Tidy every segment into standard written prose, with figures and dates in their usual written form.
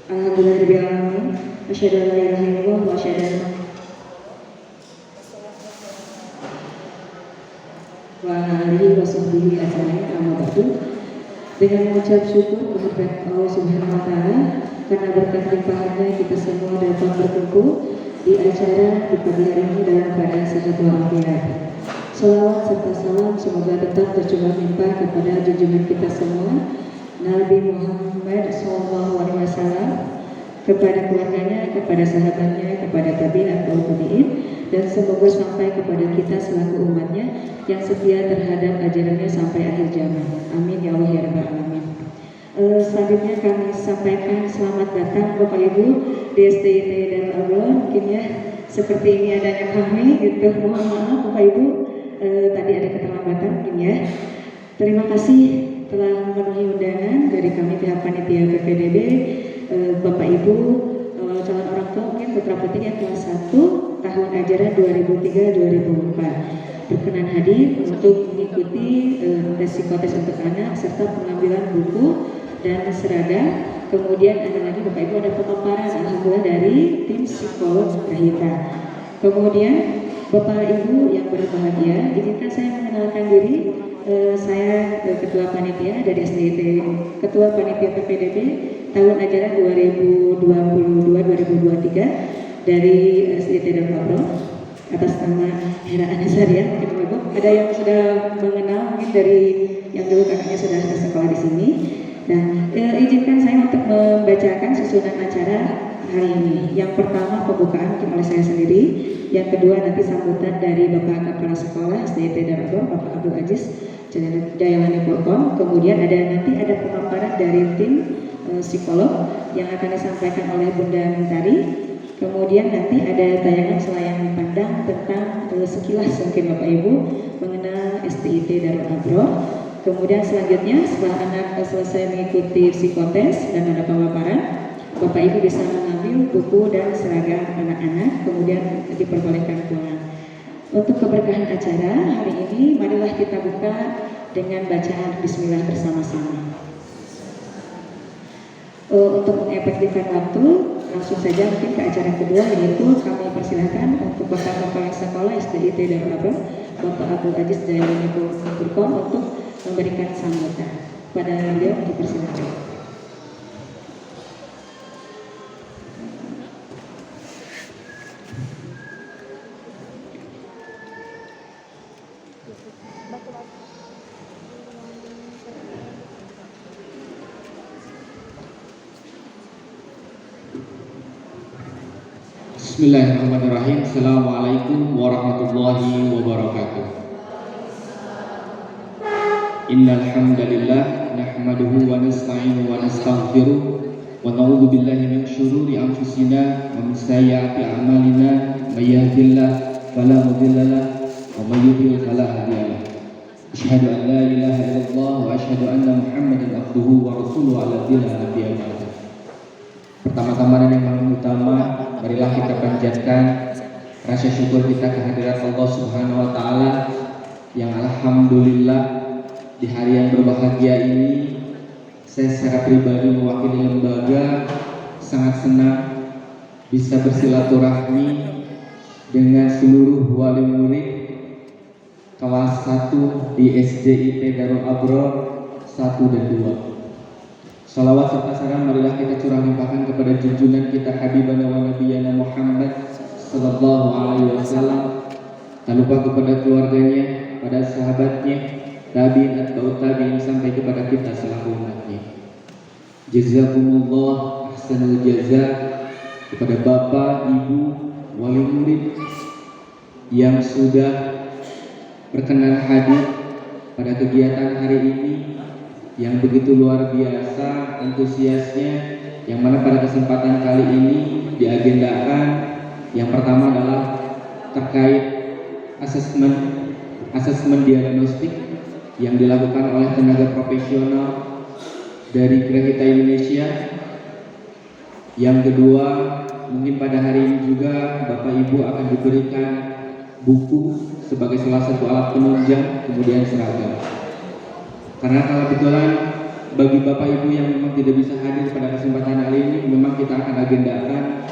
Alhamdulillahirabbil alamin. Asyhadu an la ilaha illallah wa asyhadu anna wa alihi wa sahbihi ajmain. Amma ba'du. Dengan mengucap syukur kehadirat Allah Subhanahu wa taala karena berkat limpahannya kita semua dapat berkumpul di acara di pagi hari ini dalam keadaan sehat walafiat. Salawat serta salam semoga tetap tercurah limpah kepada junjungan kita semua Nabi Muhammad SAW, kepada keluarganya, kepada sahabatnya, kepada tabi'in atau tabi'in, dan semoga sampai kepada kita selaku umatnya yang setia terhadap ajarannya sampai akhir zaman. Amin ya Allah ya Rabbal Alamin. Selanjutnya kami sampaikan selamat datang Bapak Ibu di SDIT Darul Abroh. Mungkin ya seperti ini adanya kami gitu. Mohon maaf Bapak Ibu, tadi ada keterlambatan mungkin ya. Terima kasih telah memenuhi undangan dari kami pihak panitia PPDB, Bapak Ibu, calon orang tua mungkin putra putri yang kelas 1 tahun ajaran 2003-2004 berkenan hadir untuk mengikuti tes psikotes untuk anak serta pengambilan buku dan seragam. Kemudian ada lagi Bapak Ibu ada pemaparan alhamdulillah dari tim psikolog kita. Kemudian Bapak Ibu yang berbahagia, izinkan saya mengenalkan diri. Saya Ketua Panitia dari SDIT, Ketua Panitia PPDB tahun ajaran 2022-2023 dari SDIT Darul Abroh atas nama Hera Anasar ya. Ada yang sudah mengenal mungkin dari yang dulu kakaknya sudah bersekolah di sini. Nah, izinkan saya untuk membacakan susunan acara hari ini. Yang pertama pembukaan mungkin oleh saya sendiri. Yang kedua nanti sambutan dari Bapak Kepala Sekolah SDIT Darul Abroh, Bapak Abdul Aziz Jayalani Purkom. Kemudian ada pemaparan dari tim psikolog yang akan disampaikan oleh Bunda Mentari. Kemudian nanti ada tayangan selayang dipandang tentang sekilas mungkin Bapak Ibu mengenal SDIT Darul Abroh. Kemudian selanjutnya setelah anak selesai mengikuti psikotes dan ada pemaparan, Bapak Ibu bisa mengambil buku dan seragam anak-anak, kemudian diperbolehkan pulang. Untuk keberkahan acara hari ini, marilah kita buka dengan bacaan Bismillah bersama-sama. Untuk mengefektifkan waktu, langsung saja mungkin ke acara kedua, yaitu kami persilahkan untuk Bapak Kepala Sekolah SDIT Darul Abroh, Bapak Abdul Aziz Jayalani Purkom untuk memberikan sambutan. Pada beliau dipersilakan. Bismillahirrahmanirrahim. Assalamualaikum warahmatullahi wabarakatuh. Innal hamdalillah nahmaduhu wa nasta'inuhu wa nastaghfiruh wa na'udzu billahi min syururi anfusina wa min sayyiati a'malina may yahdihillahu fala mudilla lahu wa may yudlil fala hadiya lahu. Asyhadu an la ilaha illallah wa asyhadu anna Muhammadan abduhu wa rasuluhu ala dina nabiyyi ba'd. Pertama-tama dan yang paling utama, marilah kita panjatkan rasa syukur kita kehadirat Allah Subhanahu wa taala yang alhamdulillah di hari yang berbahagia ini saya secara pribadi mewakili lembaga sangat senang bisa bersilaturahmi dengan seluruh wali murid kelas 1 di SDIT Darul Abroh 1 dan 2. Salawat serta salam marilah kita curah limpahkan kepada junjungan kita Habibana wa Nabiyana Muhammad sallallahu alaihi wasallam. Tak lupa kepada keluarganya, pada sahabatnya, tabi'in atba'ut tabi'in sampai kepada kita selaku umatnya. Jazakumullah ahsanul jaza kepada Bapak, Ibu, wali murid yang sudah berkenan hadir pada kegiatan hari ini yang begitu luar biasa antusiasnya, yang mana pada kesempatan kali ini diagendakan yang pertama adalah terkait asesmen diagnostik yang dilakukan oleh tenaga profesional dari Gravita Indonesia. Yang kedua, mungkin pada hari ini juga Bapak Ibu akan diberikan buku sebagai salah satu alat penunjang, kemudian seragam. Karena kalau kebetulan bagi Bapak Ibu yang memang tidak bisa hadir pada kesempatan kali ini, memang kita akan agendakan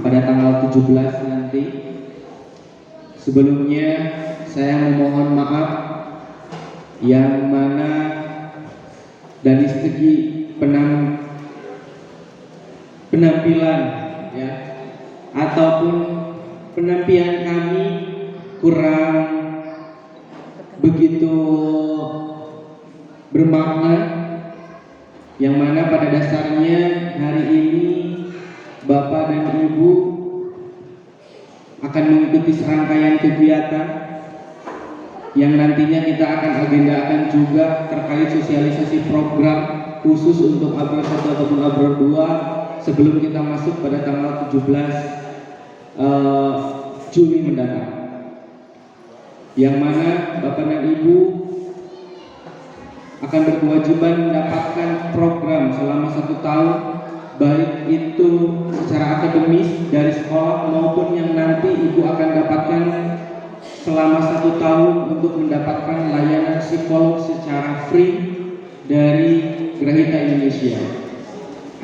pada tanggal 17 nanti. Sebelumnya saya memohon maaf yang mana dari segi penampilan ya ataupun penampilan kami kurang begitu bermakna, yang mana pada dasarnya hari ini Bapak dan Ibu akan mengikuti serangkaian kegiatan yang nantinya kita akan agendakan juga terkait sosialisasi program khusus untuk Abror 1 ataupun Abror 2 sebelum kita masuk pada tanggal 17 Juli mendatang, yang mana Bapak dan Ibu akan berkewajiban mendapatkan program selama 1 tahun, baik itu secara akademis dari sekolah maupun yang nanti Ibu akan dapatkan selama 1 tahun untuk mendapatkan layanan psikolog secara free dari Grahita Indonesia.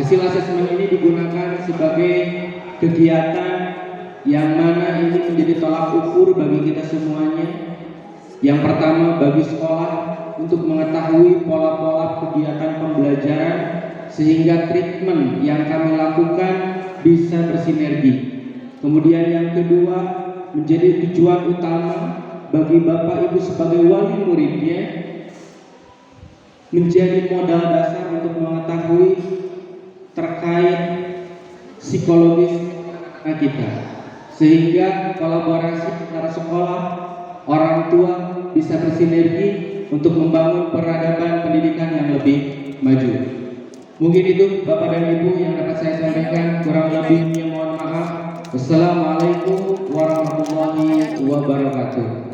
Hasil asesmen ini digunakan sebagai kegiatan yang mana ini menjadi tolak ukur bagi kita semuanya. Yang pertama, bagi sekolah untuk mengetahui pola-pola kegiatan pembelajaran sehingga treatment yang kami lakukan bisa bersinergi. Kemudian yang kedua, menjadi tujuan utama bagi Bapak Ibu sebagai wali muridnya menjadi modal dasar untuk mengetahui terkait psikologis anak kita, sehingga kolaborasi antara sekolah, orang tua bisa bersinergi untuk membangun peradaban pendidikan yang lebih maju. Mungkin itu Bapak dan Ibu yang dapat saya sampaikan, kurang lebihnya mohon maaf. Wassalamualaikum warahmatullahi wabarakatuh.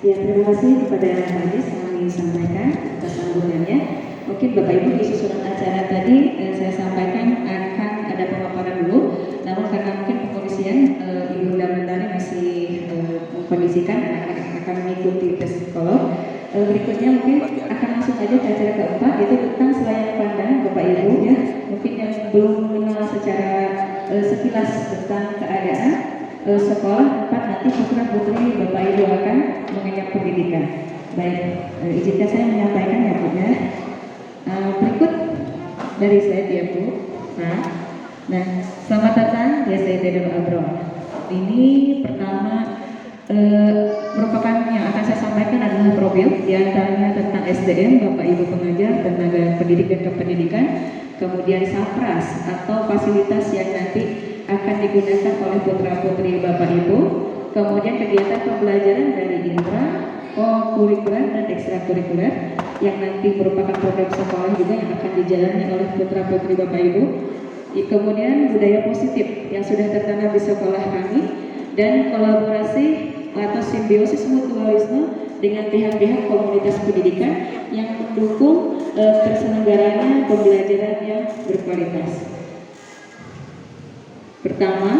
Ya, terima kasih kepada Pak Ajis kami sampaikan atas sambutannya. Mungkin Bapak Ibu di susunan acara tadi saya sampaikan akan ada pemaparan dulu, namun karena mungkin pengkondisian Ibu Mentari masih mengkondisikan anak-anak akan mengikuti tes psikolog. Berikutnya mungkin akan langsung aja ke acara keempat, yaitu tentang selayanan pandang Bapak Ibu ya. Mungkin yang belum mengenal secara sekilas tentang keadaan sekolah tempat nanti putra putri Bapak Ibu akan mengenyam pendidikan. Baik, izinkan saya menyampaikan ya Bu ya. Berikut dari saya ya Bu. Nah, selamat datang ya saya Dedel Abror. Ini pertama merupakan yang akan saya sampaikan adalah profil, diantaranya tentang SDM Bapak Ibu pengajar, tenaga pendidik dan kependidikan, kemudian SAPRAS atau fasilitas yang nanti akan digunakan oleh putra-putri Bapak Ibu, kemudian kegiatan pembelajaran dari intra, kurikuler dan ekstrakurikuler yang nanti merupakan program sekolah juga yang akan dijalani oleh putra-putri Bapak Ibu, kemudian budaya positif yang sudah tertanam di sekolah kami, dan kolaborasi atau simbiosis mutualisme dengan pihak-pihak komunitas pendidikan yang mendukung terselenggaranya pembelajaran yang berkualitas. Pertama,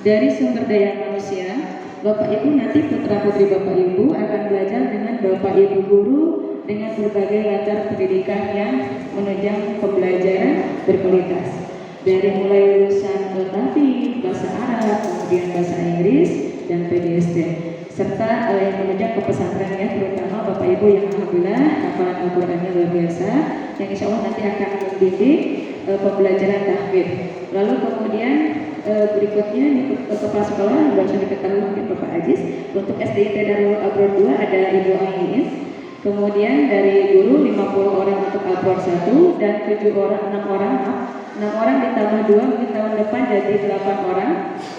dari sumber daya manusia, Bapak Ibu nanti putra-putri Bapak Ibu akan belajar dengan Bapak Ibu guru dengan berbagai latar pendidikan yang menunjang pembelajaran berkualitas. Dari mulai lulusan Tafi, bahasa Arab, kemudian bahasa Inggris, dan PDSD, serta yang menunjang ke pesantrennya, terutama Bapak Ibu yang alhamdulillah hafalan Al-Qur'annya luar biasa, yang insya Allah nanti akan membimbing pembelajaran tahfidz. Lalu kemudian berikutnya kepala sekolah yang sudah diketahui mungkin Bapak Ajis, untuk SDIT Darul Abror 2 ada Ibu Ainin. Kemudian dari guru 50 orang untuk Abror 1 dan 6 orang ditambah 2 mungkin tahun depan jadi 8 orang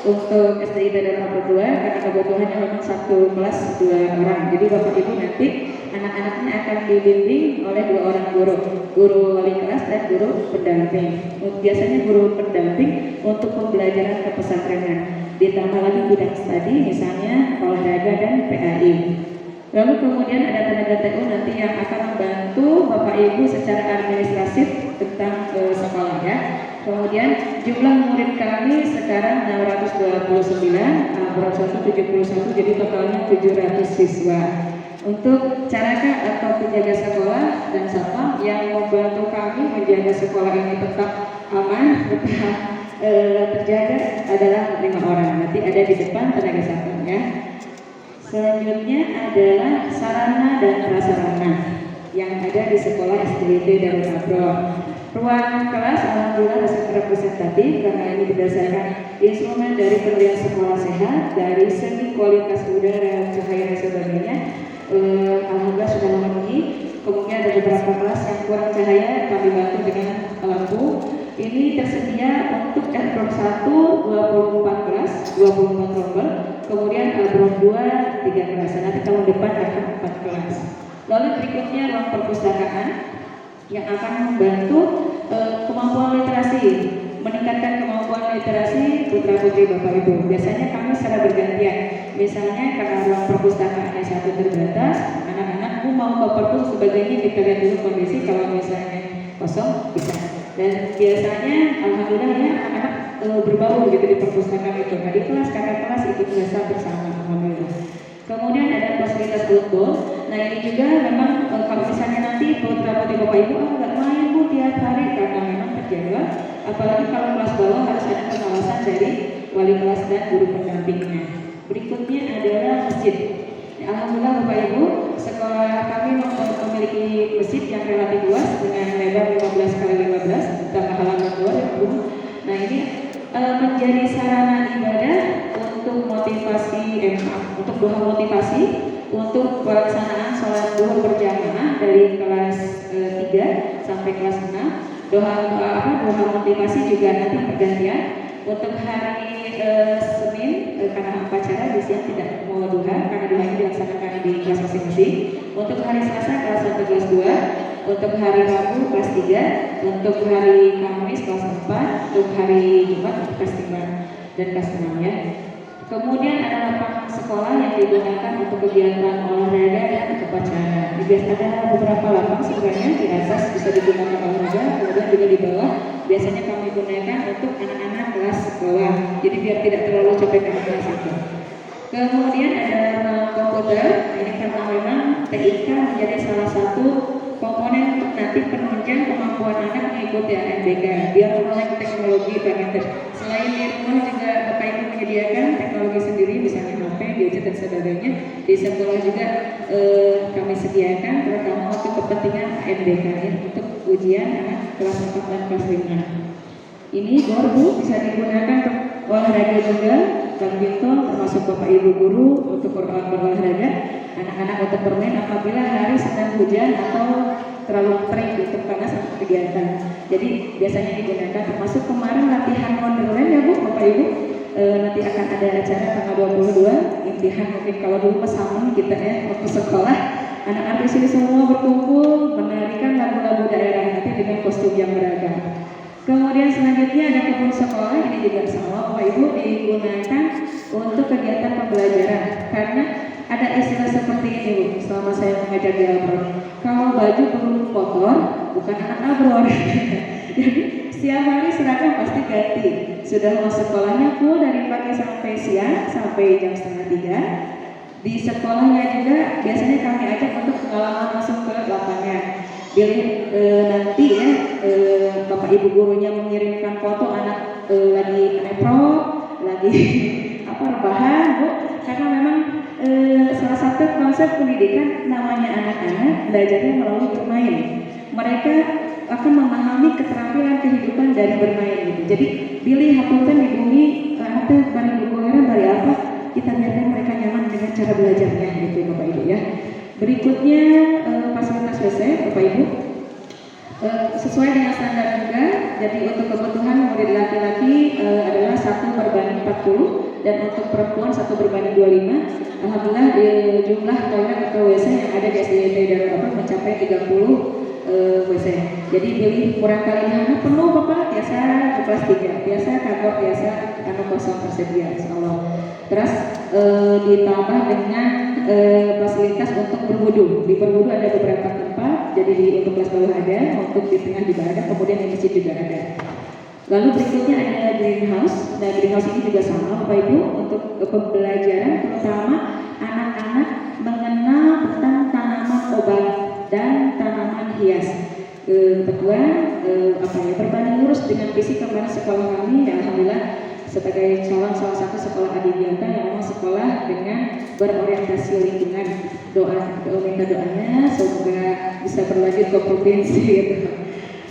untuk SDIT Darul Abror 2 karena kebutuhannya memang satu kelas 2 orang. Jadi Bapak Ibu nanti anak-anaknya akan dibimbing oleh 2 orang guru wali kelas dan guru pendamping. Biasanya guru pendamping untuk pembelajaran kepesantrenan, ditambah lagi bidang studi misalnya olahraga dan PAI. Lalu kemudian ada tenaga TU nanti yang akan membantu Bapak Bapak Ibu secara administratif tentang sekolah ya. Kemudian jumlah murid kami sekarang 629, Abron 171, jadi totalnya 700 siswa. Untuk carakan atau penjaga sekolah dan satpam yang membantu kami menjaga sekolah ini tetap aman, tetap terjaga adalah 5 orang. Nanti ada di depan tenaga satpam ya. Selanjutnya adalah sarana dan prasarana yang ada di sekolah SDIT Darul Abron. Ruang kelas alhamdulillah representatif karena ini berdasarkan instrumen dari penilaian sekolah sehat dari segi kualitas udara, cahaya dan sebagainya. Alhamdulillah sudah memenuhi. Kemudian ada beberapa kelas yang kurang cahaya kami bantu dengan lampu. Ini tersedia untuk Abron 1 24 kelas, 24 rombel. Kemudian Abron 2 3 kelas. Nanti tahun depan akan 4 kelas. Lalu berikutnya ruang perpustakaan yang akan membantu kemampuan literasi, meningkatkan kemampuan literasi putra putri Bapak Ibu. Biasanya kami secara bergantian. Misalnya karena ruang perpustakaannya satu terbatas, anak-anak mau ke perpus sebagainya kita lihat dulu kondisi, kalau misalnya kosong bisa. Dan biasanya alhamdulillah ya anak-anak berbaur gitu di perpustakaan itu. Nah, di kelas kakak kelas ikut biasa bersama alhamdulillah. Kemudian ada fasilitas outdoor. Nah ini juga memang kalau misalnya nanti putra putri Bapak Ibu nggak main Bu tiap hari karena memang terjaga. Apalagi kalau kelas bawah harus ada pengawasan dari wali kelas dan guru pendampingnya. Berikutnya adalah masjid. Ya, alhamdulillah Bapak Ibu, sekolah kami memiliki masjid yang relatif luas dengan lebar 15 kali 15 tambah halaman 2. Nah ini menjadi sarana ibadah untuk untuk doa motivasi untuk pelaksanaan sholat duhur berjamaah dari kelas 3 sampai kelas 6. Doa motivasi juga nanti pergantian. Untuk hari Senin karena upacara di siang tidak mau duha karena duha ini dilaksanakan di kelas masing-masing. Untuk hari Selasa kelas 1 kelas 2, untuk hari Rabu kelas 3, untuk hari Kamis kelas 4, untuk hari Jumat kelas 5 dan kelas 6 ya. Kemudian ada lapangan sekolah yang digunakan untuk kegiatan olahraga dan upacara. Ada beberapa lapang sebenarnya di atas bisa digunakan olahraga, kemudian juga di bawah biasanya kami gunakan untuk anak-anak kelas sekolah. Jadi biar tidak terlalu capek anak-anak itu. Kemudian ada komputer. Ini karena memang TIK menjadi salah satu komponen untuk nanti penunjang kemampuan anak mengikuti ANBK biar melek teknologi parameter. Selain di rumah juga Bapak Ibu menyediakan teknologi sendiri misalnya HP, gadget dan sebagainya. Di sekolah juga kami sediakan terutama untuk kepentingan ANBK ya, untuk ujian anak kelas 4 dan kelas 5. Ini borbu bisa digunakan untuk olahraga juga, badminton termasuk Bapak Ibu guru untuk berolahraga, anak-anak untuk bermain apabila hari sedang hujan atau terlalu terik untuk panas atau kegiatan. Jadi biasanya digunakan termasuk kemarin latihan Wonderland ya Bu, Bapak Ibu. Nanti akan ada acara tanggal 22 impian mungkin kalau dulu pesamun kita ya waktu sekolah anak-anak di sini semua berkumpul menarikan lagu-lagu daerah nanti dengan kostum yang beragam. Kemudian selanjutnya ada kebun sekolah, ini juga sama Bapak Ibu digunakan untuk kegiatan pembelajaran karena ada istilah seperti ini Bu, selama saya mengajar di Abron. Kalau baju perlu kotor, bukan anak Abron. Jadi setiap hari seragam pasti ganti. Sudah mau sekolahnya full dari pagi sampai siang sampai jam 2:30. Di sekolahnya juga biasanya kami ajak untuk pengalaman masuk ke lapangan. Pilih nanti ya Bapak Ibu gurunya mengirimkan foto anak lagi neprok, lagi rebahan Bu, karena memang salah satu konsep pendidikan namanya anak-anak belajarnya melalui bermain. Mereka akan memahami keterampilan kehidupan dari bermain gitu. Jadi pilih hapunten di bumi anak teh bari bukuleran dari apa kita biarkan mereka nyaman dengan cara belajarnya gitu Bapak Ibu ya. Berikutnya fasilitas WC Bapak Ibu sesuai dengan standar juga. Jadi untuk kebutuhan murid laki-laki adalah 1/40 dan untuk perempuan 1/25. Alhamdulillah jumlah toilet atau WC yang ada di SDIT Darul Abron mencapai 30 WC. Jadi pilih kurang kali hana penuh Bapak biasa ke kelas 3 biasa kantor biasa anu kosong tersedia insyaallah. Terus ditambah dengan fasilitas untuk berwudu. Di berwudu ada beberapa tempat jadi untuk kelas bawah ada, untuk di tengah juga ada, kemudian di masjid juga ada. Lalu berikutnya ada greenhouse. Nah, greenhouse ini juga sama Bapak Ibu untuk pembelajaran terutama anak-anak mengenal tentang tanaman obat dan tanaman hias. Kedua, berbanding lurus dengan visi kemarin sekolah kami, dan alhamdulillah sebagai calon salah satu sekolah adiwiyata yang memang sekolah dengan berorientasi lingkungan. Minta doanya semoga bisa berlanjut ke provinsi gitu.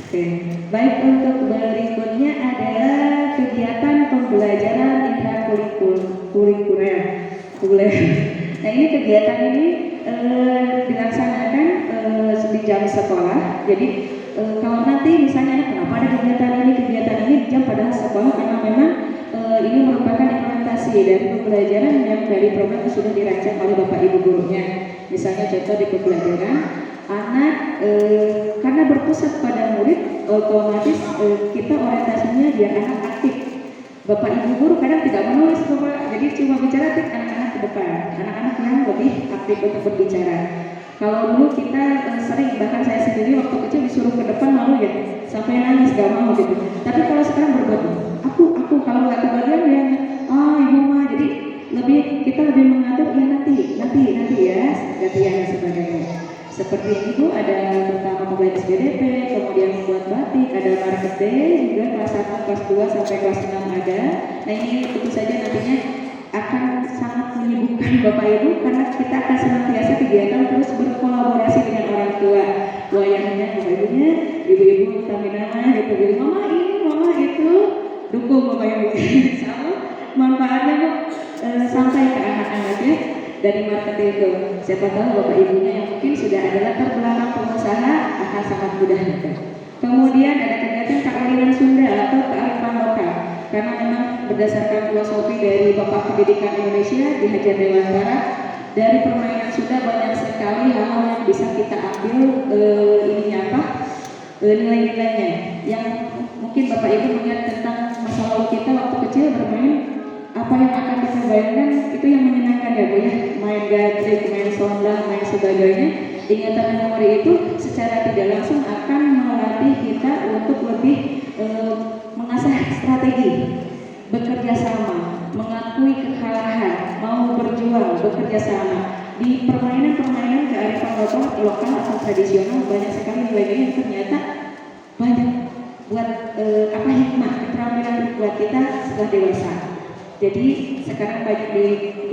Oke. Baik, untuk berikutnya adalah kegiatan pembelajaran intrakurikuler. Nah, ini kegiatan ini dilaksanakan di jam sekolah. Jadi kalau nanti misalnya kenapa ada kegiatan ini di jam padahal sekolah, karena memang ini merupakan implementasi dari pembelajaran yang dari program yang sudah dirancang oleh Bapak Ibu gurunya. Misalnya contoh di pembelajaran anak karena berpusat pada murid, otomatis kita orientasinya biar anak aktif. Bapak Ibu guru kadang tidak menulis Bapak, jadi cuma bicara anak-anak ke depan, anak-anak yang lebih aktif untuk berbicara. Kalau dulu kita sering, bahkan saya sendiri waktu kecil disuruh ke depan malu ya, sampai nangis gak mau gitu. Tapi kalau sekarang berbuat, aku kalau nggak kebagian ya, ibu mah, jadi kita lebih mengatur ya nanti ya, gantian dan sebagainya. Seperti ini Bu, ada pertama pembelajaran SBDP, kemudian membuat batik, ada market day juga kelas 1, kelas 2 sampai kelas 6 ada. Nah, ini tentu saja nantinya akan sangat menyibukkan Bapak Ibu karena kita akan senantiasa kegiatan terus berkolaborasi dengan orang tua. Wayangnya Bapak Ibunya, ibu-ibu taminama gitu, mama ini, mama itu, dukung Bapak Ibu. Sama manfaatnya Bu, sampai ke anak-anaknya dari marketing itu. Siapa tahu Bapak Ibunya yang mungkin sudah adalah terbelakang pengusaha akan sangat mudah gitu. Kemudian ada kegiatan kearifan Sunda atau kearifan lokal, karena memang berdasarkan filosofi dari Bapak Pendidikan Indonesia di Hajar Dewantara, dari permainan Sunda banyak sekali hal-hal yang bisa kita ambil nilai-nilainya yang mungkin Bapak Ibu mengingat tentang masa lalu kita waktu kecil bermain, apa yang akan kita bayangkan itu yang menyenangkan ya Bu ya, main gadget, main sonda, main sebagainya. Ingatan memori itu secara tidak langsung akan melatih kita untuk lebih mengasah strategi, bekerja sama, mengakui kekalahan, mau berjuang, bekerja sama. Di permainan-permainan kearifan lokal atau tradisional banyak sekali nilai-nilai yang ternyata banyak buat hikmah, keterampilan buat kita setelah dewasa. Jadi sekarang banyak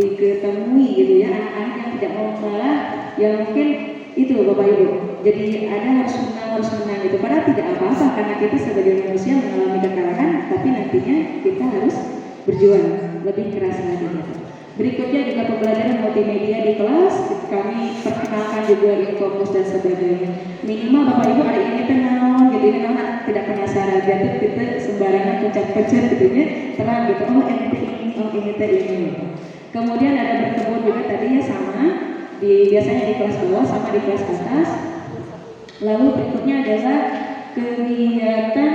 diketemui gitu ya, anak-anak yang tidak mau mengalah, yang mungkin itu Bapak Ibu. Jadi ada harus menang gitu. Padahal tidak apa-apa karena kita sebagai manusia mengalami kekalahan, tapi nantinya kita harus berjuang lebih keras lagi gitu. Berikutnya juga pembelajaran multimedia di kelas, kami perkenalkan juga infokus dan sebagainya. Minimal Bapak Ibu ada ini tenang gitu, ini anak tidak penasaran, jadi kita sembarangan pencet-pencet gitu ya, terang gitu, ini ini. Kemudian ada berkebun juga tadinya sama, biasanya di kelas bawah sama di kelas atas. Lalu berikutnya adalah kegiatan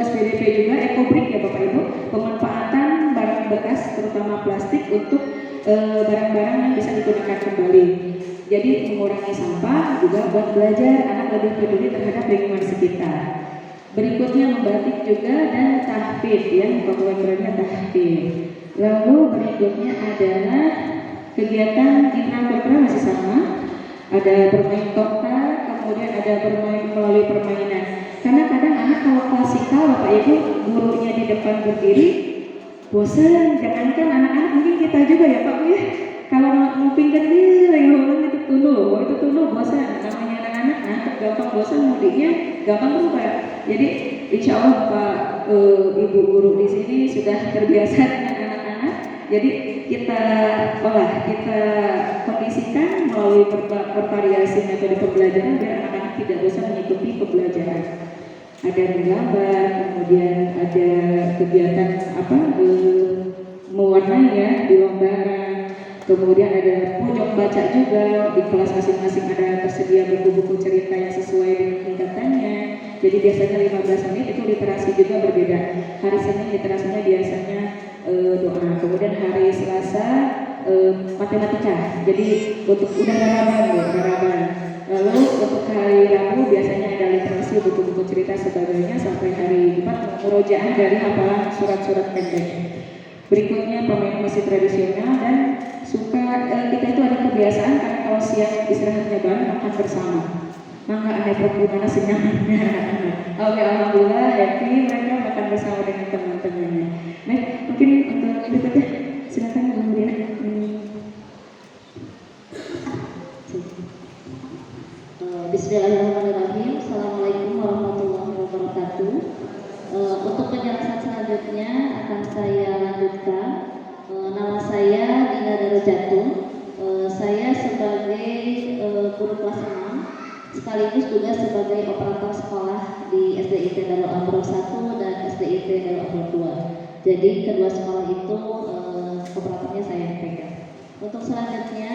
SPDP juga, ekobrik ya Bapak Ibu, pemanfaatan barang bekas terutama plastik untuk barang-barang yang bisa digunakan kembali. Jadi mengurangi sampah juga buat belajar anak lebih peduli terhadap lingkungan sekitar. Berikutnya membatik juga dan tahfidz ya, pokoknya tahfidz. Lalu berikutnya adalah kegiatan intrakurikuler masih sama, ada bermain total, kemudian ada bermain melalui permainan. Karena kadang anak kalau klasikal Bapak Ibu gurunya di depan berdiri bosan, jangankan anak-anak mungkin kita juga ya Pak ya. Kalau nguping gede lagi ngomong itu tunduk bosan. Namanya anak-anak ngantuk gampang bosan, mudiknya gampang berubah. Jadi insya Allah Pak Ibu guru di sini sudah terbiasa dengan anak-anak. Jadi kita kondisikan melalui bervariasi metode pembelajaran biar anak-anak tidak bosan mengikuti pembelajaran. Ada menggambar, kemudian ada kegiatan mewarnai ya di lembaran. Kemudian ada pojok baca juga, di kelas masing-masing ada tersedia buku-buku cerita yang sesuai dengan tingkatannya. Jadi biasanya 15 menit itu literasi juga berbeda. Hari Senin literasinya biasanya doa, kemudian hari Selasa matematika. Jadi untuk udah harapan. Lalu untuk hari Rabu biasanya ada literasi, buku-buku cerita sebagainya, sampai hari Jumat murojaah dari hafalan surat-surat pendek. Berikutnya pemain musik tradisional dan kita itu ada kebiasaan karena kalau siang istirahatnya bareng makan bersama. Mangga aneh gimana senyamannya. Oke, alhamdulillah happy mereka makan bersama dengan teman-temannya. Nah, mungkin untuk berikutnya silakan Bu Dina. Bismillahirrahmanirrahim. Assalamualaikum warahmatullahi wabarakatuh. Untuk penjelasan selanjutnya akan saya lanjutkan. Nama saya Dina Darajatun. Saya sebagai guru kelas 6 sekaligus juga sebagai operator sekolah di SDIT Darul Amroh 1 dan SDIT Darul Amroh 2. Jadi kedua sekolah itu operatornya saya yang pegang. Untuk selanjutnya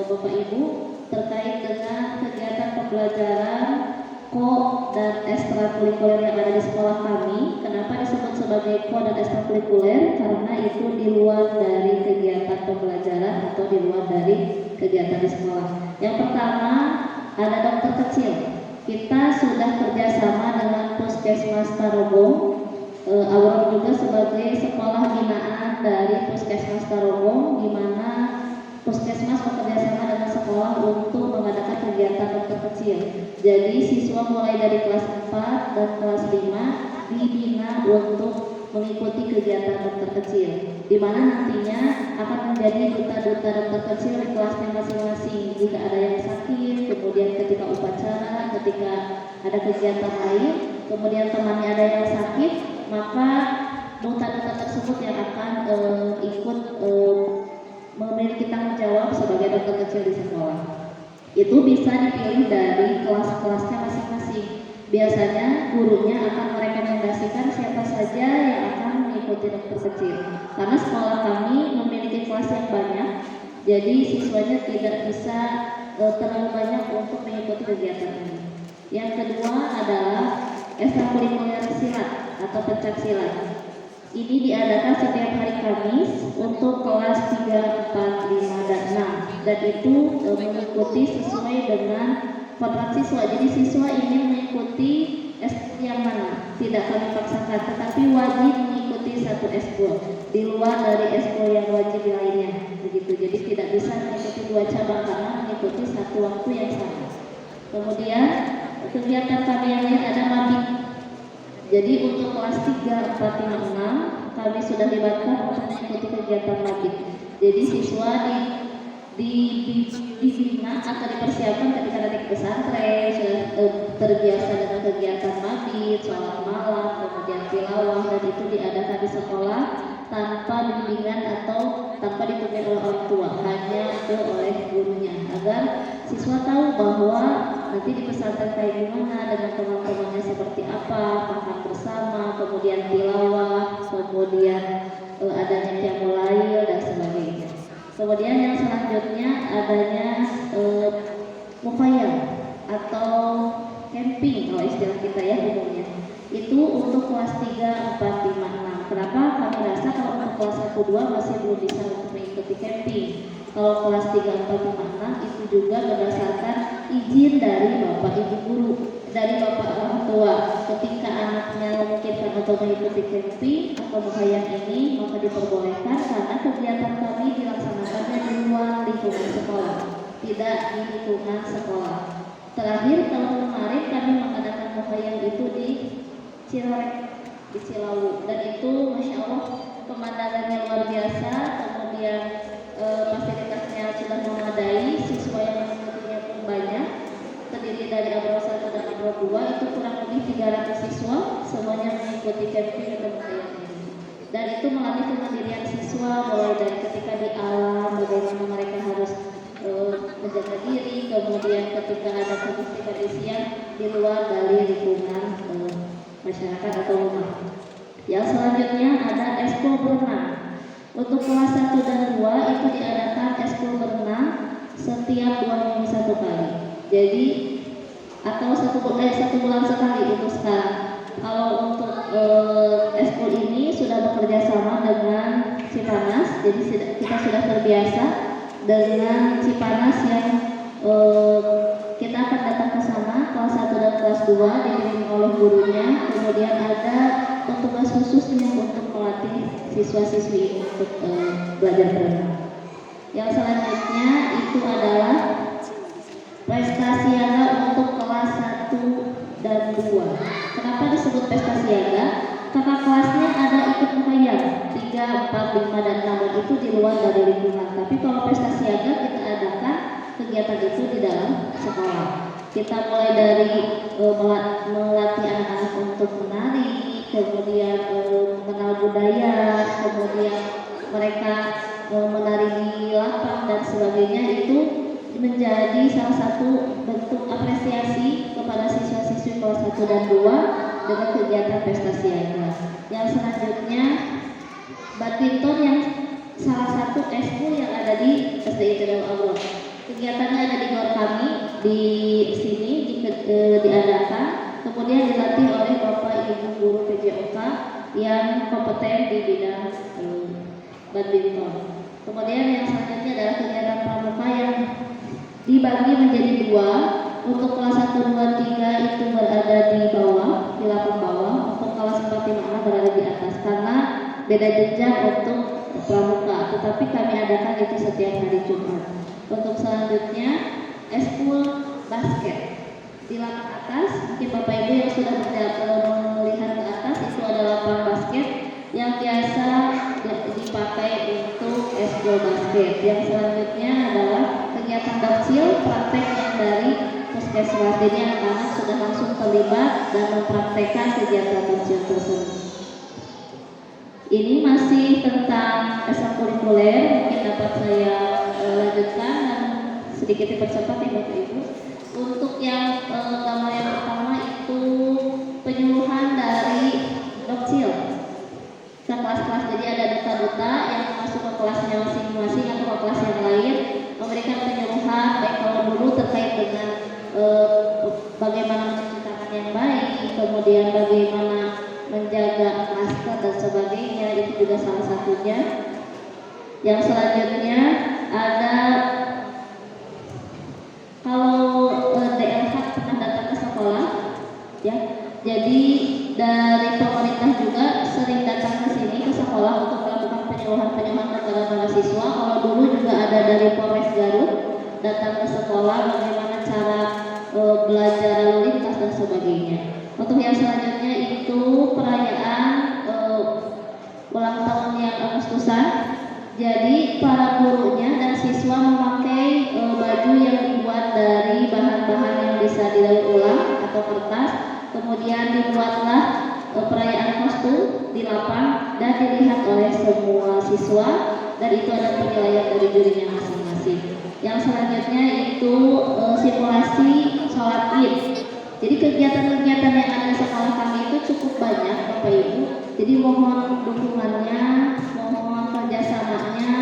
Bapak Ibu, terkait dengan kegiatan pembelajaran ko dan ekstrakurikuler yang ada di sekolah kami. Kenapa disebut sebagai ko dan ekstrakurikuler? Karena itu di luar dari kegiatan pembelajaran atau di luar dari kegiatan di sekolah. Yang pertama ada dokter kecil. Kita sudah kerjasama dengan Puskesmas Tarogong. Awal juga sebagai sekolah binaan dari Puskesmas Tarogong, di mana Puskesmas bekerjasama dengan sekolah untuk mengadakan kegiatan dokter kecil. Jadi siswa mulai dari kelas 4 dan kelas 5 dibina untuk mengikuti kegiatan dokter kecil, di mana nantinya akan menjadi duta-duta dokter kecil di kelasnya masing-masing. Jika ada yang sakit, kemudian ketika upacara, ketika ada kegiatan lain, kemudian temannya ada yang sakit, maka duta-duta tersebut yang akan ikut memiliki tanggung jawab sebagai dokter kecil di sekolah. Itu bisa dipilih dari kelas-kelasnya masing-masing. Biasanya gurunya akan merekomendasikan siapa saja yang akan mengikuti dokter kecil. Karena sekolah kami memiliki kelas yang banyak, jadi siswanya tidak bisa terlalu banyak untuk mengikuti kegiatan ini. Yang kedua adalah ekstrakurikuler silat atau pencak silat. Ini diadakan setiap hari Kamis untuk kelas 3, 4, 5, dan 6. Dan itu mengikuti sesuai dengan kodrat siswa. Jadi siswa ingin mengikuti eskul yang mana, tidak kami paksakan, tetapi wajib mengikuti satu eskul di luar dari eskul yang wajib lainnya. Begitu. Jadi tidak bisa mengikuti 2 cabang karena mengikuti satu waktu yang sama. Kemudian kegiatan kami yang lain ada mabit. Jadi untuk kelas 3, 4, 5, 6 kami sudah libatkan untuk mengikuti kegiatan mabit. Jadi siswa dibina atau dipersiapkan ketika nanti ke pesantren, sudah terbiasa dengan kegiatan mabit, sholat malam, kemudian tilawah, dan itu diadakan di sekolah tanpa bimbingan atau tanpa dipimpin oleh orang tua, hanya oleh gurunya, agar siswa tahu bahwa nanti di pesantren kayak gimana, dengan teman-temannya seperti apa, makan bersama, kemudian tilawah, kemudian adanya qiyamul lail dan sebagainya. Kemudian yang selanjutnya adanya mukhayam atau camping kalau istilah kita ya umumnya. Itu untuk kelas 3, 4, 5, 6. Kenapa? Kami rasa kalau untuk kelas 1, 2 masih belum bisa untuk mengikuti camping. Kalau kelas 3, 4, 5, 6 itu juga berdasarkan izin dari Bapak Ibu guru, dari Bapak orang tua. Ketika anaknya memungkinkan untuk mengikuti camping atau mukhayam ini, maka diperbolehkan karena kegiatan kami dilaksanakannya di luar lingkungan sekolah, tidak di lingkungan sekolah. Terakhir tahun kemarin kami mengadakan mukhayam itu di Cirorek, di Cilawu, dan itu Masya Allah pemandangannya luar biasa, kemudian fasilitasnya sudah memadai, siswa yang mengikutinya pun banyak, terdiri dari Amroh 1 dan Amroh 2, itu kurang lebih 300 siswa, semuanya mengikuti camping atau mukhayam ini. Dan itu melatih kemandirian siswa, mulai dari ketika di alam, bagaimana mereka harus menjaga diri, kemudian ketika ada kondisi-kondisi di luar dari lingkungan masyarakat atau rumah. Yang selanjutnya ada ekskul berenang. Untuk kelas 1 dan 2 itu diadakan ekskul berenang setiap 2 minggu 1 kali. Jadi atau 1 bulan sekali untuk sekarang. Kalau untuk ekskul ini sudah bekerja sama dengan Cipanas, jadi kita sudah terbiasa dengan Cipanas yang kita akan datang ke kelas 2 dibimbing oleh gurunya, kemudian ada petugas khusus yang untuk melatih siswa-siswi untuk belajar berenang. Yang selanjutnya itu adalah prestasi siaga untuk kelas 1 dan 2. Kenapa disebut prestasi siaga? Karena kelasnya ada ikut mukhayal 3, 4, 5, dan 6 itu di luar dari lingkungan. Tapi kalau prestasi siaga kita adakan kegiatan itu di dalam sekolah. Kita mulai dari melatih anak-anak untuk menari, kemudian mengenal budaya, kemudian mereka menari di lapang dan sebagainya. Itu menjadi salah satu bentuk apresiasi kepada siswa-siswi kelas 1 dan 2 dengan kegiatan prestasi siaga. Yang selanjutnya badminton yang salah satu eskul yang ada di SDI Darul Allah. Kegiatannya ada di GOR kami di sini diadakan, kemudian dilatih oleh Bapak Ibu guru PJOK yang kompeten di bidang badminton. Kemudian yang selanjutnya adalah kegiatan pramuka yang dibagi menjadi 2. Untuk kelas 1, 2, 3 itu berada di bawah, di lapang bawah. Untuk kelas 4, 5, 6 berada di atas karena beda jenjang untuk pramuka, tetapi kami adakan itu setiap hari Jumat. Untuk selanjutnya eskul basket di lapang atas, mungkin Bapak Ibu yang sudah melihat ke atas, itu adalah lapang basket yang biasa dipakai untuk eskul basket. Yang selanjutnya adalah kegiatan daksil praktek yang dari puskesmas. Jadi anak-anak sudah langsung terlibat dan mempraktekkan kegiatan daksil tersebut. Ini masih tentang ekstrakurikuler, mungkin dapat saya lanjutkan dan sedikit dipercepat ya Bapak Ibu. Untuk yang gambar yang pertama itu penyuluhan dari doksil ke kelas-kelas. Jadi ada duta-duta yang masuk ke kelasnya masing-masing atau ke kelas yang lain, memberikan penyuluhan baik kalau dulu terkait dengan bagaimana mencuci tangan yang baik, kemudian bagaimana menjaga masker dan sebagainya, itu juga salah satunya. Yang selanjutnya ada kalau DLH pernah datang ke sekolah ya, jadi dari pemerintah juga sering datang ke sini ke sekolah untuk melakukan penyuluhan kepada para siswa. Kalau dulu juga ada dari Polres Garut datang ke sekolah bagaimana cara belajar lalu lintas dan sebagainya. Untuk yang selanjutnya itu perayaan ulang tahun yang Agustusan. Jadi para gurunya dan siswa memakai baju yang dibuat dari bahan-bahan yang bisa didaur ulang atau kertas. Kemudian dibuatlah perayaan kostum di lapang dan dilihat oleh semua siswa, dan itu ada penilaian dari jurinya masing-masing. Yang selanjutnya itu simulasi sholat Id. Jadi kegiatan-kegiatan yang ada di sekolah kami itu cukup banyak Bapak Ibu. Jadi mohon dukungannya, mohon kerjasamanya,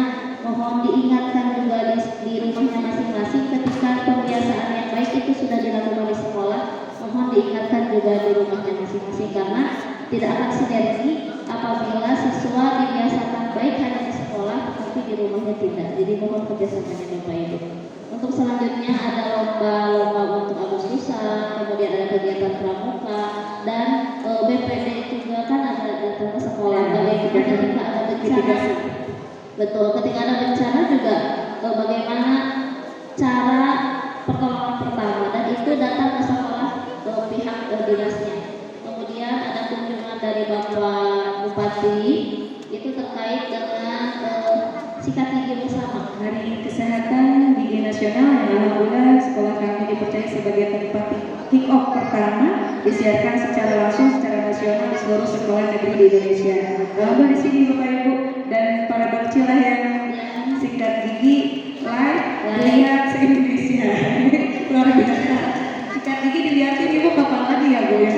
mohon diingatkan juga di rumahnya masing-masing ketika pembiasaan yang baik itu sudah dilakukan di sekolah. Mohon diingatkan juga di rumahnya masing-masing karena tidak akan sinergi apabila siswa dibiasakan baik hanya di sekolah tapi di rumahnya tidak. Jadi mohon kerjasamanya Bapak Ibu. Untuk selanjutnya ada lomba-lomba untuk Agustusan, kemudian ada kegiatan pramuka dan BPD juga kan ada datang ke sekolah. Bagaimana ketika ada bencana? Betul, ketika ada bencana juga bagaimana cara pertolongan pertama, dan itu datang ke sekolah pihak dinasnya. Kemudian ada kunjungan dari Bapak Bupati itu terkait dengan sikat gigi bersama. Hari Kesehatan Gigi Nasional yang alhamdulillah sekolah kami dipercaya sebagai tempat kick off pertama disiarkan secara langsung secara nasional di seluruh sekolah negeri di Indonesia. Alhamdulillah di sini Bapak Ibu dan para bercilah yang sikat gigi live lihat se-Indonesia. Luar biasa. Sikat gigi dilihatin Ibu kapan lagi ya Bu ya?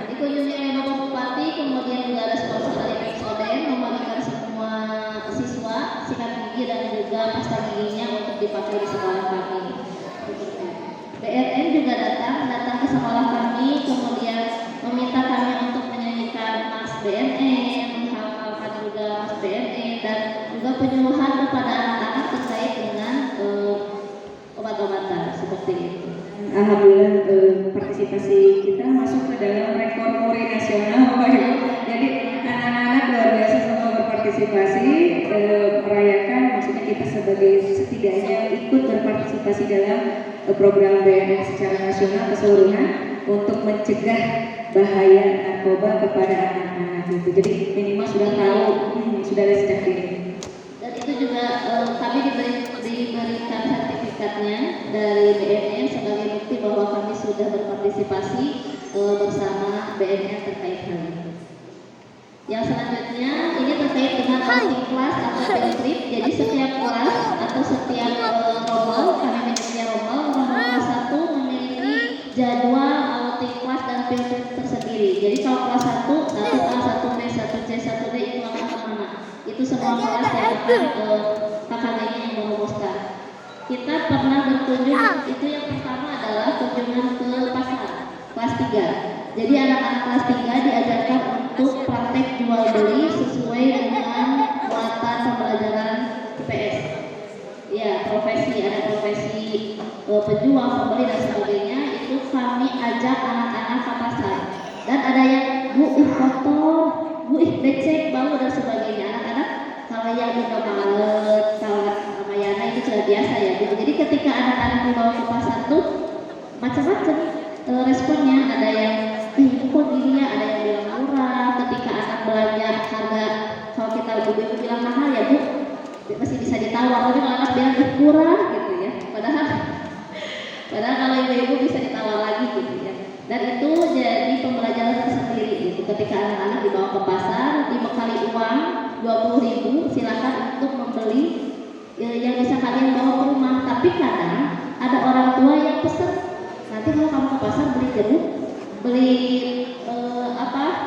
Dikunjungi oleh Bapak Bupati, kemudian juga ada sponsor dari Pexoden membagikan semua siswa sikat gigi dan juga pasta giginya untuk dipakai di sekolah kami. BRN juga datang ke sekolah kami, kemudian meminta kami untuk menyanyikan Mas BNN, menghafalkan juga Mas BNN, dan juga penyuluhan kepada anak-anak terkait dengan obat-obatan seperti itu. alhamdulillah partisipasi kita masuk ke dalam rekor muri nasional Bapak Ibu. Jadi anak-anak luar biasa semua berpartisipasi merayakan, maksudnya kita sebagai setidaknya ikut berpartisipasi dalam program BNN secara nasional keseluruhan untuk mencegah bahaya narkoba kepada anak-anak gitu. Jadi minimal sudah tahu, sudah ada sejak dini. Dan itu juga kami diberikan sertifikatnya dari BNN sebagai bukti bahwa kami sudah berpartisipasi bersama BNN terkait hal ini. Yang selanjutnya ini terkait dengan outing kelas atau field trip. Jadi setiap kelas atau setiap rombel, kami menyediakan rombel kelas 1 memiliki jadwal outing kelas dan field trip tersendiri. Jadi kalau kelas 1, 1A, 1B, 1C, 1D itu akan kemana? Itu semua kelas yang akan KKG-nya yang merumuskan. Kita pernah berkunjung, itu yang pertama adalah kunjungan ke pasar kelas 3. Jadi anak-anak kelas 3 diajarkan untuk praktek jual beli sesuai dengan muatan pembelajaran IPS. Ya, profesi, ada profesi penjual, pembeli dan sebagainya. Itu kami ajak anak-anak ke pasar. Dan ada yang kotor, becek, bau dan sebagainya. Anak-anak kalau yang di Maret, kalau Ramayana itu sudah biasa ya. Jadi ketika anak-anak dibawa ke pasar tuh macam-macam responnya. Ada yang kok gini ya, ada yang bilang murah. Ketika anak belanja harga, kalau kita ibu-ibu bilang mahal ya Bu, masih bisa ditawar. Tapi kalau anak bilang kurang gitu ya, padahal kalau ibu-ibu bisa ditawar lagi gitu ya. Dan itu jadi pembelajaran tersendiri gitu. Ketika anak-anak dibawa ke pasar, dibekali uang 20.000, silakan untuk membeli yang bisa kalian bawa ke rumah. Tapi kadang ada orang tua yang pesan, nanti kalau kamu ke pasar beli jeruk, beli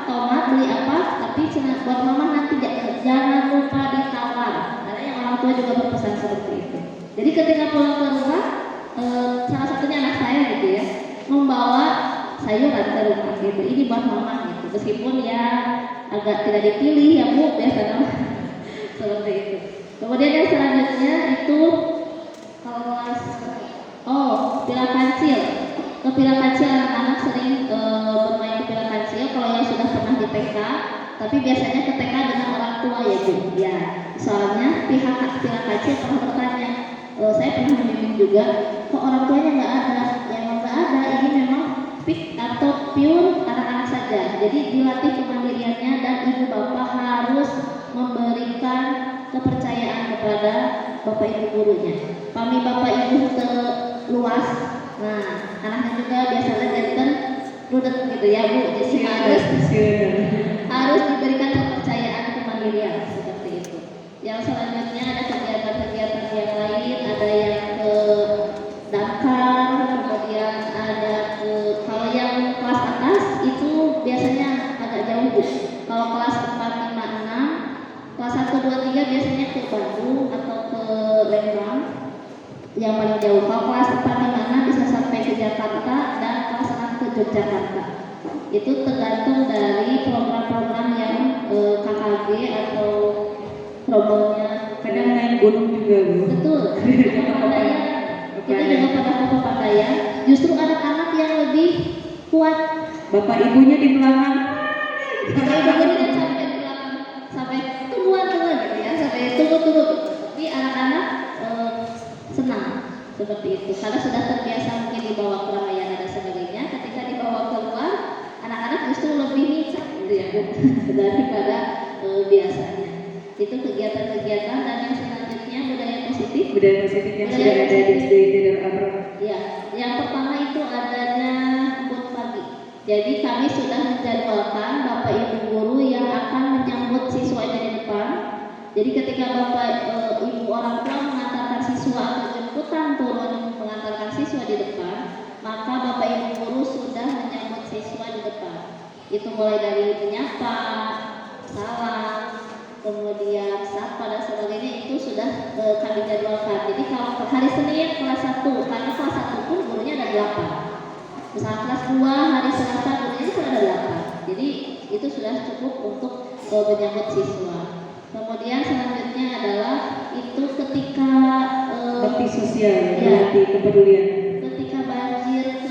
tomat, beli apa, tapi buat mama nanti jangan lupa ditawar. Karena yang orang tua juga berpesan seperti itu. Jadi ketika pulang ke rumah, salah satunya anak saya gitu ya, membawa sayuran ke rumah gitu. Ini buat mama gitu. Meskipun ya agak tidak dipilih ya Bu, biasanya seperti itu. Kemudian yang selanjutnya itu kelas pila kancil. Ke pila kancil anak-anak sering bermain ke pila kancil kalau yang sudah pernah di TK, tapi biasanya ke TK dengan orang tua ya Bu. Ya, soalnya pihak pila kancil pernah bertanya, saya pernah membimbing juga, kok orang tuanya nggak ada? Ya nggak ada, ini memang pick atau pure anak-anak saja. Jadi dilatih kemandiriannya dan ibu bapak harus memberikan kepercayaan kepada bapak ibu gurunya. Kami bapak ibu luas. Nah, anaknya juga biasanya jantan rudet gitu ya Bu. Jadi harus diberikan kepercayaan kemandirian seperti itu. Yang selanjutnya ada kegiatan-kegiatan yang lain, ada yang ke Dakar, kemudian ada kalau yang kelas atas itu biasanya agak jauh Bu. Kalau kelas 4, 5, 6, kelas 1, 2, 3 biasanya ke Bandung atau ke Lembang yang paling jauh. Kalau kelas 4, 5, 6 bisa sampai ke Jakarta dan kelas 6 ke Yogyakarta. Itu tergantung dari program-program yang KKG atau rombongan. Kadang naik gunung juga Bu. Betul. Kita juga pada Papandaya. Justru anak-anak yang lebih kuat. Bapak ibunya di belakang. Bapak ibunya sampai di belakang, sampai tungguan gitu ya, sampai tunggu. Tapi anak-anak senang seperti itu. Karena sudah terbiasa mungkin dibawa ke Ramayana dan sebagainya. Ketika dibawa keluar, anak-anak justru lebih lincah gitu ya daripada biasanya. Itu kegiatan-kegiatan. Dan yang selanjutnya budaya positif yang sudah ada di SD dan Amro. Ya, yang pertama itu adanya kebun pagi. Jadi kami sudah menjadwalkan bapak ibu guru yang akan menyambut siswanya di depan. Jadi ketika bapak ibu orang tua mengantarkan siswa atau jemputan turun mengantarkan siswa di depan, maka bapak ibu guru sudah menyambut siswa di depan. Itu mulai dari menyapa, salam, kemudian sapa dan sebagainya itu sudah kami jadwalkan. Jadi kalau hari Senin kelas 1, karena kelas 1 pun gurunya ada 8. Misalnya kelas 2 hari Selasa gurunya itu ada 8. Jadi itu sudah cukup untuk menyambut siswa. Kemudian selanjutnya adalah itu ketika bakti sosial, ya, kepedulian. Ketika banjir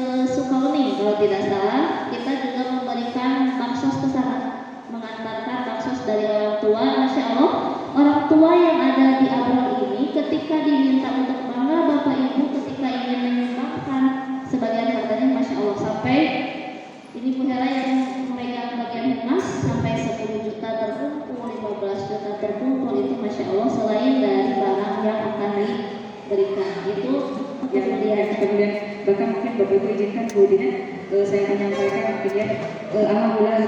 kalau tidak salah, kita juga memberikan baksos ke sana, mengantarkan baksos dari orang tua. Masya Allah, orang tua yang ada di Abrol ini ketika diminta untuk bangga Bapak Ibu ketika ingin menyumbangkan sebagian hartanya, Masya Allah, sampai ini Bu Hera yang memegang bagian humas sampai 10 juta terkumpul, 15 juta terkumpul, itu Masya Allah, selain dari barang yang akan diberikan itu yang kemudian bahkan mungkin Bapak Ibu izinkan Bu Dina, saya menyampaikan mungkin ya, alhamdulillah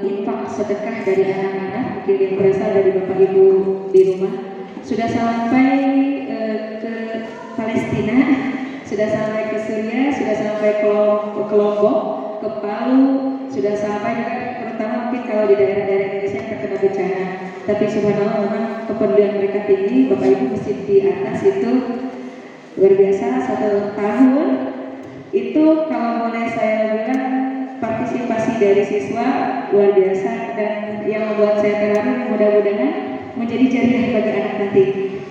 infak sedekah dari anak-anak mungkin yang berasal dari Bapak Ibu di rumah sudah sampai ke Palestina, sudah sampai ke Syria, sudah sampai ke Lombok, ke Palu, sudah sampai juga terutama mungkin kalau di daerah-daerah Indonesia yang terkena bencana. Tapi subhanallah memang kepedulian mereka tinggi. Bapak Ibu masjid di atas itu luar biasa. 1 tahun itu kalau boleh saya bilang partisipasi dari siswa luar biasa, dan yang membuat saya terharu mudah-mudahan menjadi jariah bagi anak nanti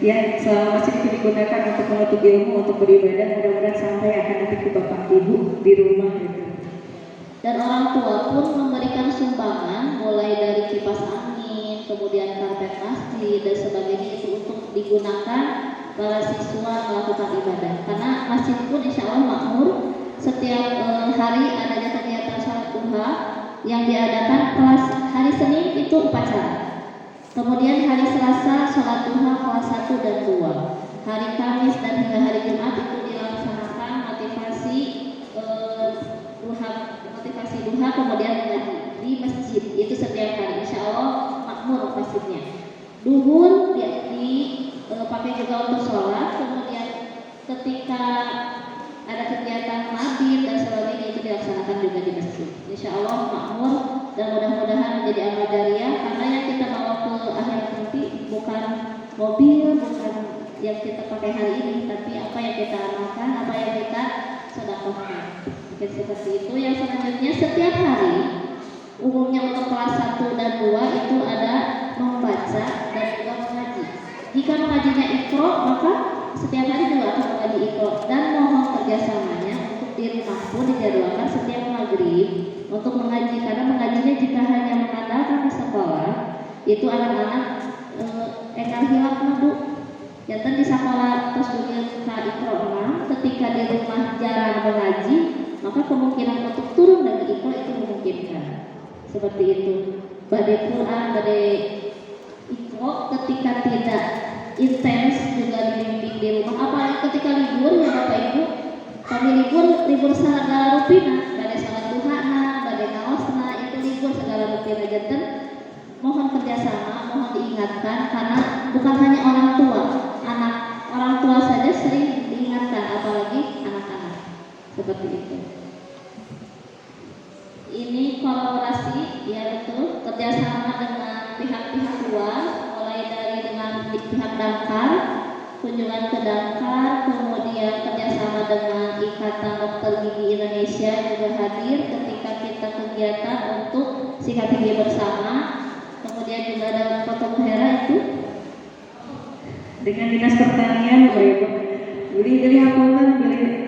ya, selama masjid itu digunakan untuk menuntut ilmu, untuk beribadah, mudah-mudahan sampai akan nanti ke Bapak Ibu di rumah gitu. Dan orang tua pun memberikan sumbangan mulai dari kipas angin, kemudian karpet masjid dan sebagainya, itu untuk digunakan para siswa melakukan ibadah. Karena masjid pun insya Allah makmur, setiap hari adanya kegiatan sholat duha yang diadakan. Kelas hari Senin itu upacara, kemudian hari Selasa sholat duha kelas 1 dan 2, hari Kamis dan hingga hari Jumat itu dilaksanakan motivasi duha, kemudian mengaji di masjid, itu setiap hari insya Allah makmur masjidnya. Duhur dipakai juga untuk sholat, kemudian ketika ada kegiatan mabit dan sebagainya itu dilaksanakan juga di masjid. Insya Allah makmur dan mudah-mudahan menjadi amal jariah, karena yang kita bawa ke akhirat nanti bukan mobil, bukan yang kita pakai hari ini, tapi apa yang kita amalkan, apa yang kita sedekahkan. Mungkin seperti itu. Yang selanjutnya, setiap hari umumnya untuk kelas 1 dan 2 itu ada membaca dan juga mengaji. Jika mengajinya Iqra, maka setiap hari juga akan mengaji Iqra, dan mohon kerjasamanya untuk di rumah pun dijadwalkan setiap maghrib untuk mengaji, karena mengajinya jika hanya mengandalkan di sekolah itu anak-anak ekal hilap madu yang di sekolah terus dunia Iqra, ketika di rumah jarang mengaji, maka kemungkinan untuk turun dari Iqra itu memungkinkan. Seperti itu. Badai Quran, badai Iqra ketika tidak intens juga dibimbing di rumah. Apalagi ketika libur ya Bapak Ibu, kami libur segala rupina, badai salat duhana, badai kaosna, itu libur segala rupina. Janten mohon kerjasama, mohon diingatkan, karena bukan hanya orang tua, orang tua saja sering diingatkan, apalagi anak-anak. Seperti itu. Ini kolaborasi, ya betul, kerjasama dengan pihak-pihak luar, mulai dari dengan pihak Damkar, kunjungan ke Damkar, kemudian kerjasama dengan Ikatan Dokter Gigi Indonesia juga hadir ketika kita kegiatan untuk sikat gigi bersama, kemudian juga ada foto Hera itu dengan Dinas Pertanian, Bapak Ibu. Beli hapunan,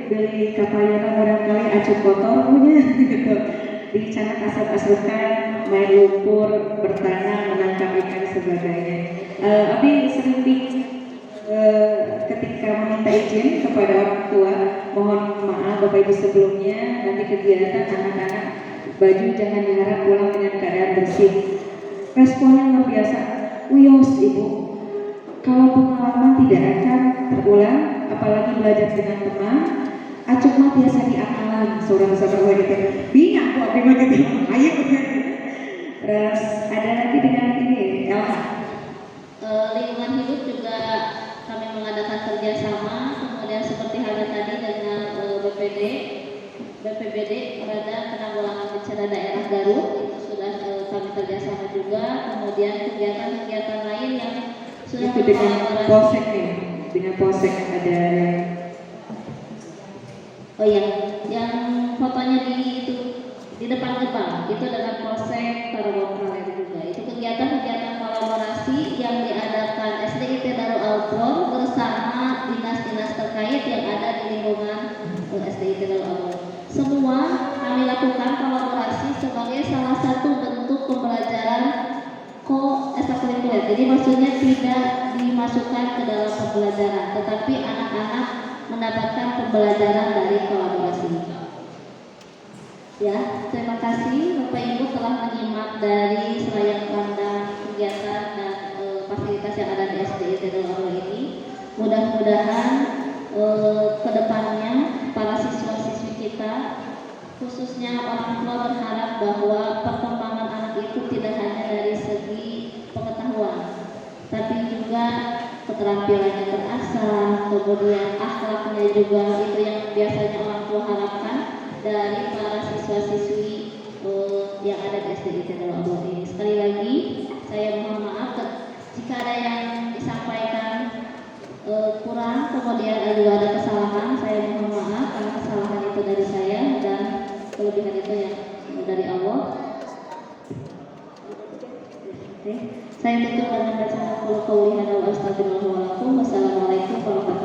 beli kapayana barangkali acuh kotor punya gitu. Bicara asal-asalkan, main lumpur, bertanam, menangkap ikan sebagainya. Abi sering ketika meminta izin kepada orang tua, mohon maaf Bapak Ibu sebelumnya, nanti kegiatan anak-anak baju jangan diharap pulang dengan keadaan bersih. Responnya luar biasa. Uyos Ibu, kalau pengalaman tidak akan terulang, apalagi belajar dengan teman, acuk mah biasa diakalan seorang sahabat gitu. Bingung kok aku begitu. Ayo. Terus ada lagi dengan ini Elha. Lingkungan hidup juga kami mengadakan kerjasama, kemudian seperti halnya tadi dengan BPBD Perada Penanggulangan Bencana Daerah Garut, itu sudah kami kerjasama juga. Kemudian kegiatan-kegiatan lain yang sudah itu dengan Polsek nih, dengan Polsek ada. Oh iya, yang fotonya di depan gerbang itu dengan Polsek Tarogong itu juga. Itu kegiatan-kegiatan kolaborasi yang diadakan SDIT Darul Aulum bersama dinas-dinas terkait yang ada di lingkungan SDIT Darul Aulum. Semua kami lakukan kolaborasi sebagai salah satu bentuk pembelajaran co-ekstrakurikuler. Jadi maksudnya tidak dimasukkan ke dalam pembelajaran, tetapi anak-anak mendapatkan pembelajaran dari kolaborasi. Ya, terima kasih Bapak Ibu telah menyimak dari seraya pandang kegiatan dan fasilitas yang ada di SDI Tegal ini. Mudah-mudahan kedepannya para siswa-siswi kita, khususnya orang tua, berharap bahwa perkembangan anak itu tidak hanya dari segi pengetahuan, tapi juga keterampilannya terasah, kemudian akhlaknya juga, itu yang biasanya orang tua harapkan dari para siswa-siswi yang ada di SDI Tegal ini. Sekali lagi saya mohon maaf jika ada yang disampaikan kurang, kemudian juga ada kesalahan. Saya mohon maaf karena kesalahan itu dari saya dan kelebihan itu yang dari Allah. Oke. Saya tutup dengan bacaan qul qawli hadza wa astaghfirullah wa lakum. Wassalamualaikum warahmatullahi wabarakatuh.